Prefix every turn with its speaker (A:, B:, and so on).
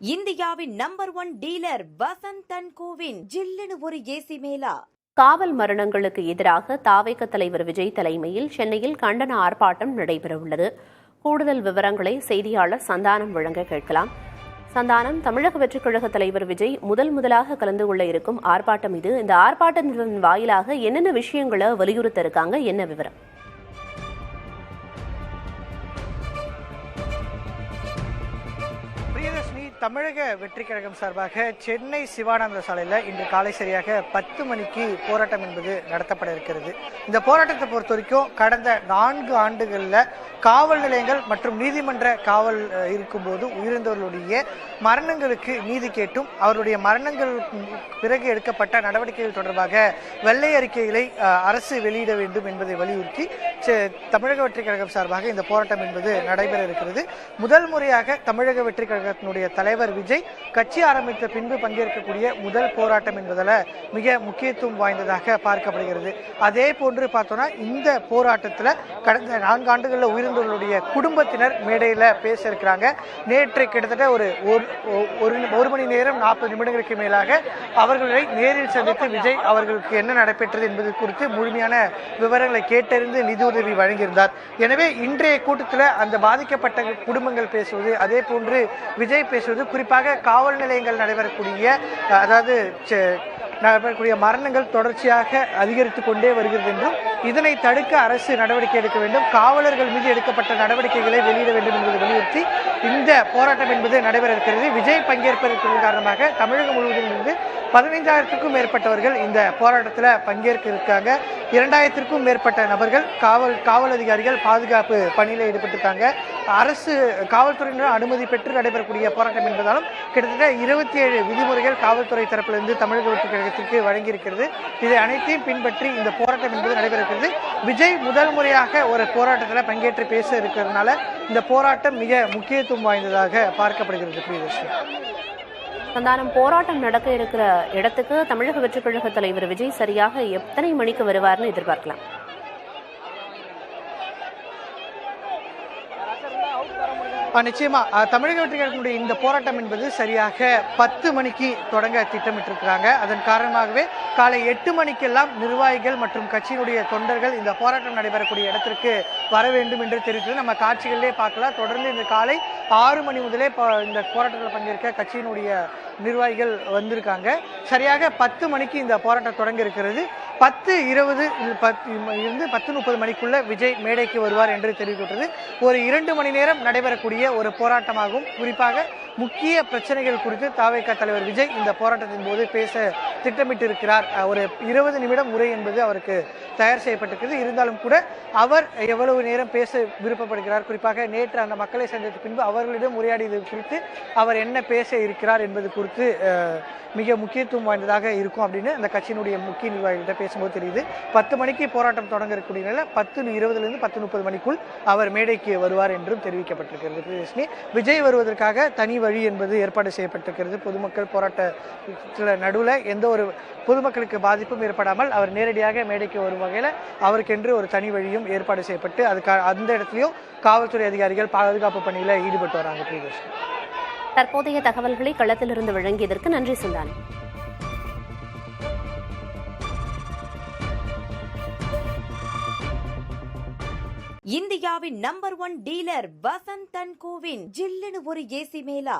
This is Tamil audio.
A: இந்தியாவின் number 1 dealer Vasanth and CoWIN ஜில்லுன்னு ஒரு ஏசி மேலா.
B: காவல் மரணங்களுக்கு எதிராக தாவேக தலைவர் விஜய் தலைமையில் சென்னையில் கண்டன ஆர்ப்பாட்டம் நடைபெறவுள்ளது. கூடுதல் விவரங்களை செய்தியாளர் சந்தானம் வழங்க கேட்கலாம். சந்தானம், தமிழக வெற்றிக் கழக தலைவர் விஜய் முதலாக கலந்து கொள்ள இருக்கும் ஆர்ப்பாட்டம் இது. இந்த ஆர்ப்பாட்டத்தின் வாயிலாக என்னென்ன விஷயங்களை வலியுறுத்த இருக்காங்க, என்ன விவரம்?
C: தமிழக வெற்றிக் கழகம் சார்பாக சென்னை சிவானந்த சாலையில் இன்று காலை சரியாக 10 மணிக்கு போராட்டம் என்பது நடத்தப்பட இருக்கிறது. இந்த போராட்டத்தை பொறுத்த வரைக்கும் கடந்த 4 ஆண்டுகளில் காவல் நிலையங்கள் மற்றும் நீதிமன்ற காவல் இருக்கும்போது உயிரிழந்தவர்களுடைய மரணங்களுக்கு நீதி கேட்டும் அவருடைய மரணங்கள் பிறகு எடுக்கப்பட்ட நடவடிக்கைகள் தொடர்பாக வெள்ளை அறிக்கைகளை அரசு வெளியிட வேண்டும் என்பதை வலியுறுத்தி தமிழக வெற்றிக் கழகம் சார்பாக இந்த போராட்டம் என்பது நடைபெற இருக்கிறது. முதல் முறையாக தமிழக வெற்றிக் கழகத்தினுடைய தலைவர் விஜய் கட்சி ஆரம்பித்த பின்பு பங்கேற்கக்கூடிய முதல் போராட்டம் என்பதால மிக முக்கியத்துவம் வாய்ந்ததாக பார்க்கப்படுகிறது. அதே போன்று பார்த்தோம்னா இந்த போராட்டத்தில் கடந்த 4 ஆண்டுகளில் உயிரிழந்தவர்களுடைய குடும்பத்தினர் மேடையில் பேச இருக்கிறாங்க. நேற்று கிட்டத்தட்ட ஒரு மணி நேரம் 40 நிமிடங்களுக்கு மேலாக அவர்களை நேரில் சந்தித்து விஜய் அவர்களுக்கு என்ன நடைபெற்றது என்பது குறித்து முழுமையான விவரங்களை கேட்டறிந்து நிதியுதவி வழங்கியிருந்தார். எனவே இன்றைய கூட்டத்தில் அந்த பாதிக்கப்பட்ட குடும்பங்கள் பேசுவது, அதே போன்று விஜய் பேசுவது, குறிப்பாக காவல் நிலையங்கள் நடைபெறக்கூடிய மரணங்கள் தொடர்ச்சியாக அதிகரித்துக் கொண்டே வருகிறது என்றும் இதனை தடுக்க அரசு நடவடிக்கை எடுக்க வேண்டும், காவலர்கள் மீது எடுக்கப்பட்ட நடவடிக்கைகளை வெளியிட வேண்டும் என்பதை வலியுறுத்தி இந்த போராட்டம் என்பது நடைபெற இருக்கிறது. விஜய் பங்கேற்பதற்கு காரணமாக தமிழகம் முழுவதும் இருந்து 15,000க்கும் மேற்பட்டவர்கள் இந்த போராட்டத்தில் பங்கேற்க இருக்காங்க. 2,000க்கும் மேற்பட்ட நபர்கள் காவல் அதிகாரிகள் பாதுகாப்பு பணியில் ஈடுபட்டிருக்காங்க. அரசு காவல்துறையினர் அனுமதி பெற்று நடைபெறக்கூடிய போராட்டம் என்பதாலும் கிட்டத்தட்ட 27 விதிமுறைகள் காவல்துறை தரப்பிலிருந்து தமிழக வெற்றிக் கழகத்திற்கு வழங்கியிருக்கிறது. இதை அனைத்தையும் பின்பற்றி இந்த போராட்டம் என்பது நடைபெறுகிறது. விஜய் முதல் முறையாக ஒரு போராட்டத்தில் பங்கேற்று பேச இருக்கிறதுனால இந்த போராட்டம் மிக முக்கியத்துவம் வாய்ந்ததாக பார்க்கப்படுகிறது.
B: சந்தானம், போராட்டம் நடக்க இருக்கிற இடத்துக்கு தமிழக வெற்றிக் கழக தலைவர் விஜய் சரியாக எத்தனை மணிக்கு வருவார்னு எதிர்பார்க்கலாம்?
C: நிச்சயமா தமிழக வெற்றிக் கழகத்தினுடைய இந்த போராட்டம் என்பது சரியாக 10 மணிக்கு தொடங்க திட்டமிட்டிருக்கிறாங்க. அதன் காரணமாகவே காலை 8 மணிக்கெல்லாம் நிர்வாகிகள் மற்றும் கட்சியினுடைய தொண்டர்கள் இந்த போராட்டம் நடைபெறக்கூடிய இடத்திற்கு வர வேண்டும் என்று தெரிவித்தது நம்ம காட்சிகளிலே பார்க்கலாம். தொடர்ந்து இந்த காலை 6 மணி முதலே இந்த போராட்டத்தில் பங்கேற்க கட்சியினுடைய நிர்வாகிகள் வந்திருக்காங்க. சரியாக 10 மணிக்கு இந்த போராட்டம் தொடங்க இருக்கிறது. 10:20 இருந்து 10:30 மணிக்குள்ள விஜய் மேடைக்கு வருவார் என்று தெரிவிக்கப்பட்டது. ஒரு 2 மணி நேரம் நடைபெறக்கூடிய ஒரு போராட்டமாகும். குறிப்பாக முக்கிய பிரச்சனைகள் குறித்து தாவேக தலைவர் விஜய் இந்த போராட்டத்தின் போது பேச திட்டமிட்டிருக்கிறார். ஒரு 20 நிமிடம் உரை என்பது அவருக்கு தயார் செய்யப்பட்டிருக்கிறது. இருந்தாலும் கூட அவர் எவ்வளவு நேரம் பேச விருப்பப்படுகிறார், குறிப்பாக நேற்று அந்த மக்களை சந்தித்த பின்பு அவர்களிடம் உரையாடியது குறித்து அவர் என்ன பேச இருக்கிறார் என்பது குறித்து மிக முக்கியத்துவம் வாய்ந்ததாக இருக்கும் அப்படின்னு அந்த கட்சியினுடைய முக்கிய நிர்வாகிகிட்ட பேசும்போது தெரியுது. 10 மணிக்கு போராட்டம் தொடங்க இருக்கக்கூடிய நிலையில் 10:20 10:30 மணிக்குள் அவர் மேடைக்கு வருவார் என்றும் தெரிவிக்கப்பட்டிருக்கிறது. விஜய் வருவதற்காக தனி வழி என்பது ஏற்பாடு செய்யப்பட்டிருக்கிறது. பொதுமக்கள் போராட்டத்தில் நடுவில் எந்த ஒரு பொதுமக்களுக்கு பாதிப்பும் ஏற்படாமல் அவர் நேரடியாக மேடைக்கு வரும் வகையில் அவருக்கென்று ஒரு தனி வழியும் ஏற்பாடு செய்யப்பட்டு அந்த இடத்துலையும் காவல்துறை அதிகாரிகள் பாதுகாப்பு பணியில் ஈடுபட்டு வராங்க.
B: தற்போதைய தகவல்களை களத்திலிருந்து வழங்கியதற்கு நன்றி சந்தானம்.
A: இந்தியாவின் number 1 dealer Vasanth and CoWIN ஜில்லுன்னு ஒரு ஏசி மேலா.